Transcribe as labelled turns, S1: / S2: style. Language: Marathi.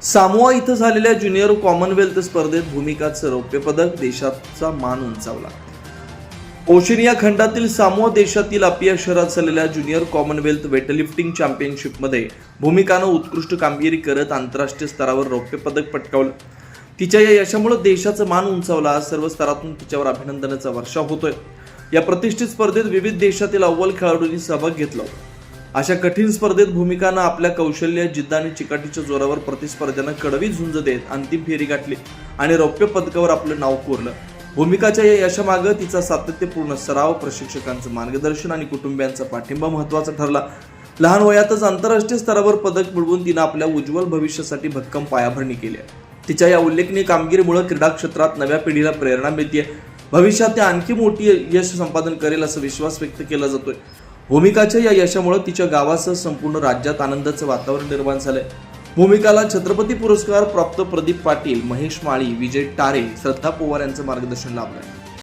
S1: सामोआ इथं झालेल्या ज्युनियर कॉमनवेल्थ स्पर्धेत भूमिकाचं रौप्य पदक, देशाचा मान उंचावला. ओशनिया खंडातील सामोआ देशातील अपिया शहरात झालेल्या ज्युनियर कॉमनवेल्थ वेटलिफ्टिंग चॅम्पियनशिपमध्ये भूमिकानं उत्कृष्ट कामगिरी करत आंतरराष्ट्रीय स्तरावर रौप्य पदक पटकावलं. तिच्या या यशामुळे देशाचा मान उंचावला. सर्व स्तरातून तिच्यावर अभिनंदनाचा वर्षाव होतोय. या प्रतिष्ठित स्पर्धेत विविध देशातील अव्वल खेळाडूंनी सहभाग घेतला. अशा कठीण स्पर्धेत भूमिकानं आपल्या कौशल्य, जिद्द आणि चिकाटीच्या जोरावर प्रतिस्पर्ध्यांना कडवी झुंज देत अंतिम फेरी गाठली आणि रौप्य पदकावर आपलं नाव कोरलं. भूमिकाच्या या यशामागं तिचा सातत्यपूर्ण सराव, प्रशिक्षकांचं मार्गदर्शन आणि कुटुंबियांचा पाठिंबा महत्त्वाचा ठरला. लहान वयातच आंतरराष्ट्रीय स्तरावर पदक मिळवून तिनं आपल्या उज्ज्वल भविष्यासाठी भक्कम पायाभरणी केली आहे. तिच्या या उल्लेखनीय कामगिरीमुळे क्रीडा क्षेत्रात नव्या पिढीला प्रेरणा मिळते. भविष्यात ते आणखी मोठी यश संपादन करेल असा विश्वास व्यक्त केला जातोय. भूमिकाच्या या यशामुळे तिच्या गावासह संपूर्ण राज्यात आनंदाचं वातावरण निर्माण झालंय. भूमिकाला छत्रपती पुरस्कार प्राप्त प्रदीप पाटील, महेश माळी, विजय टारे, श्रद्धा पवार यांचं मार्गदर्शन लाभलंय.